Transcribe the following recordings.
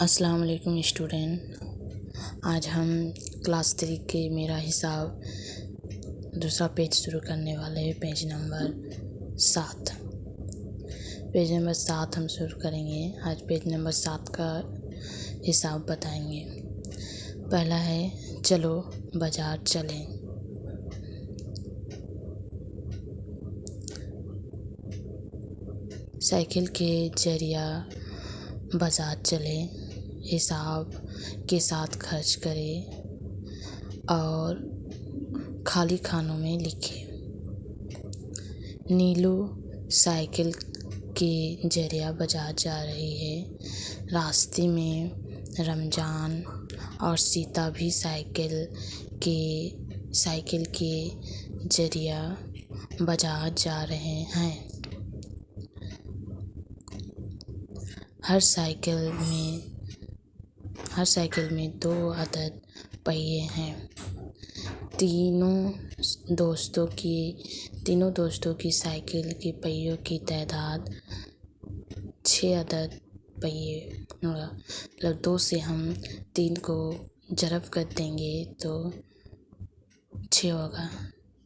अस्सलाम वालेकुम स्टूडेंट। आज हम क्लास 3 के मेरा हिसाब दूसरा पेज शुरू करने वाले हैं। पेज नंबर 7 हम शुरू करेंगे। आज पेज नंबर 7 का हिसाब बताएंगे। पहला है चलो बाज़ार चलें। साइकिल के जरिया बाज़ार चलें, हिसाब के साथ खर्च करें और खाली खानों में लिखें। नीलू साइकिल के जरिया बाज़ार जा रही है। रास्ते में रमज़ान और सीता भी साइकिल के जरिया बाज़ार जा रहे हैं। हर साइकिल में 2 अदद पहिए हैं। तीनों दोस्तों की साइकिल के पहियों की तादाद 6 अदद पहिए होगा। मतलब 2 से हम 3 को ज़रब कर देंगे तो 6 होगा।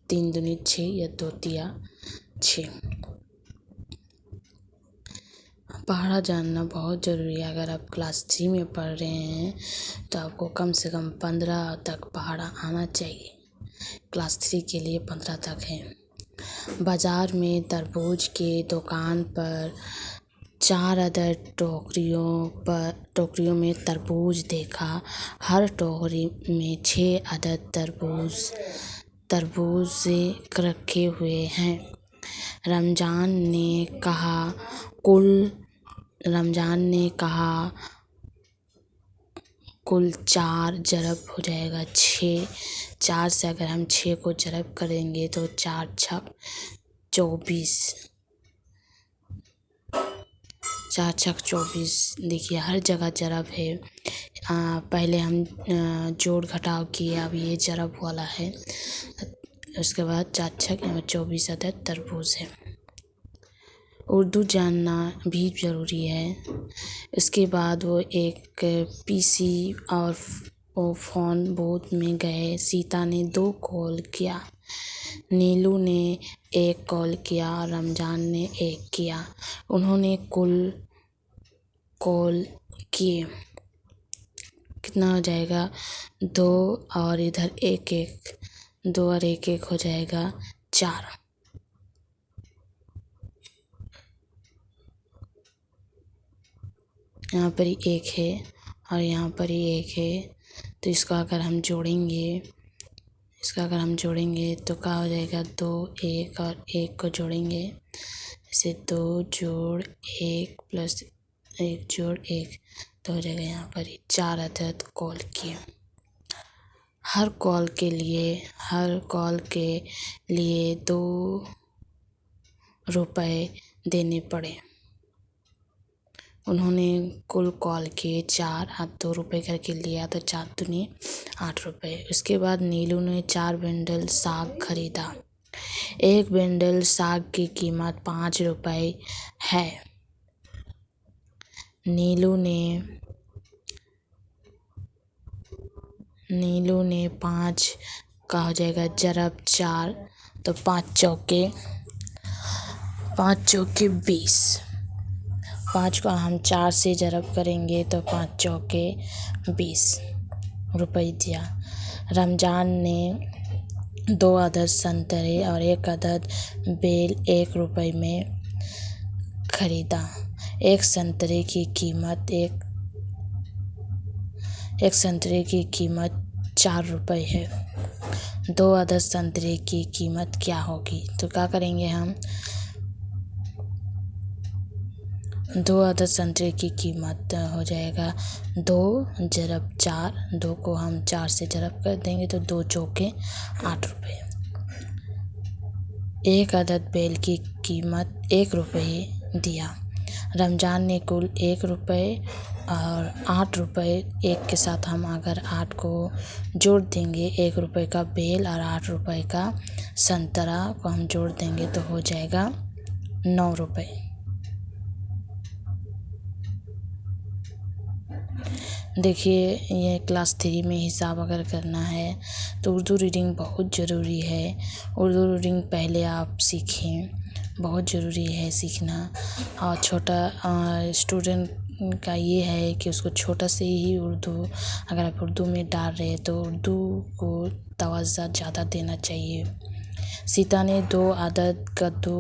3 दूनी 6 या 2 तिया 6। पहाड़ा जानना बहुत ज़रूरी है। अगर आप क्लास 3 में पढ़ रहे हैं तो आपको कम से कम 15 तक पहाड़ा आना चाहिए। क्लास 3 के लिए 15 तक है। बाज़ार में तरबूज के दुकान पर 4 अदद टोकरियों में तरबूज देखा। हर टोकरी में 6 अदद तरबूज रखे हुए हैं। रमज़ान ने कहा कुल 4 ज़रब हो जाएगा 6। 4 से अगर हम 6 को ज़रब करेंगे तो 4 छक 24। 4 छक 24। देखिए हर जगह ज़रब है। पहले हम जोड़ घटाव किए, अब ये ज़रब वाला है। उसके बाद 4 छक 24 अदद तरबूज है। उर्दू जानना भी ज़रूरी है। इसके बाद वो एक पीसी और फ़ोन बूथ में गए। सीता ने 2 कॉल किया। नीलू ने 1 कॉल किया। रमज़ान ने 1 किया। उन्होंने कुल कॉल किए। कितना हो जाएगा? 2 और इधर 1-1, 2 और 1-1 हो जाएगा 4। यहाँ पर ही 1 है और यहाँ पर ही 1 है। तो इसका अगर हम जोड़ेंगे तो क्या हो जाएगा? 2 1 और 1 को जोड़ेंगे। जैसे 2 जोड़ 1 प्लस 1 जोड़ 1 तो हो जाएगा यहाँ पर ही 4 अदद कॉल किए। हर कॉल के लिए 2 रुपए देने पड़े। उन्होंने कुल कॉल किए 4 और 2 रुपए करके लिया तो 4 दूनी 8 रुपए। उसके बाद नीलू ने 4 बंडल साग खरीदा। एक बंडल साग की कीमत 5 रुपए है। नीलू ने 5 का हो जाएगा ज़रब 4 तो 5 चौके 20। 5 को हम 4 से ज़रब करेंगे तो 5 चौके 20 रुपए दिया। रमज़ान ने 2 अदद संतरे और 1 अदद बेल 1 रुपए में खरीदा। एक संतरे की कीमत 4 रुपए है। 2 अदद संतरे की कीमत क्या होगी? तो क्या करेंगे हम? 2 अदद संतरे की कीमत हो जाएगा 2 ज़रब 4। 2 को हम 4 से ज़रब कर देंगे तो 2 चौके 8 रुपए। 1 अदद बेल की कीमत 1 रुपए दिया। रमज़ान ने कुल 1 रुपए और 8 रुपए। 1 के साथ हम अगर 8 को जोड़ देंगे, 1 रुपए का बेल और 8 रुपए का संतरा को हम जोड़ देंगे तो हो जाएगा 9 रुपए। देखिए, ये क्लास 3 में हिसाब अगर करना है तो उर्दू रीडिंग बहुत ज़रूरी है। उर्दू रीडिंग पहले आप सीखें, बहुत ज़रूरी है सीखना। और छोटा स्टूडेंट का ये है कि उसको छोटा से ही उर्दू, अगर आप उर्दू में डाल रहे हैं तो उर्दू को तवज्जो ज़्यादा देना चाहिए। सीता ने 2 अदद कद्दू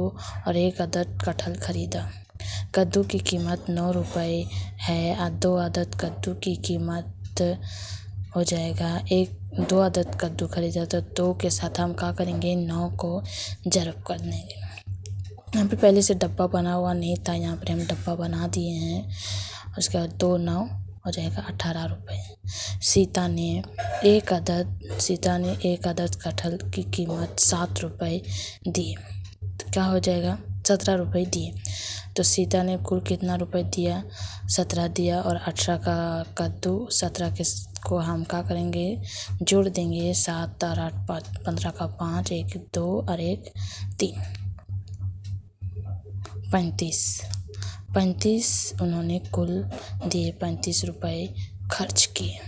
और 1 अदद कटहल खरीदा। कद्दू की कीमत 9 रुपये है और 2 अदद कद्दू की कीमत हो जाएगा 2 अदद कद्दू खरीदा तो 2 के साथ हम क्या करेंगे, 9 को ज़रब कर देंगे। यहाँ पे पहले से डब्बा बना हुआ नहीं था, यहाँ पर हम डब्बा बना दिए हैं। उसके बाद 2 9 हो जाएगा 18 रुपये। सीता ने एक अदद कटहल की कीमत 7 रुपये दिए तो क्या हो जाएगा, 17 रुपये दिए। तो सीता ने कुल कितना रुपये दिया, 17 दिया। और 18 का कद्दू, 17 को हम क्या करेंगे, जोड़ देंगे। 7 और 8 15 का 5, 1 2 और 1 3, 35 उन्होंने कुल दिए, 35 रुपये खर्च किए।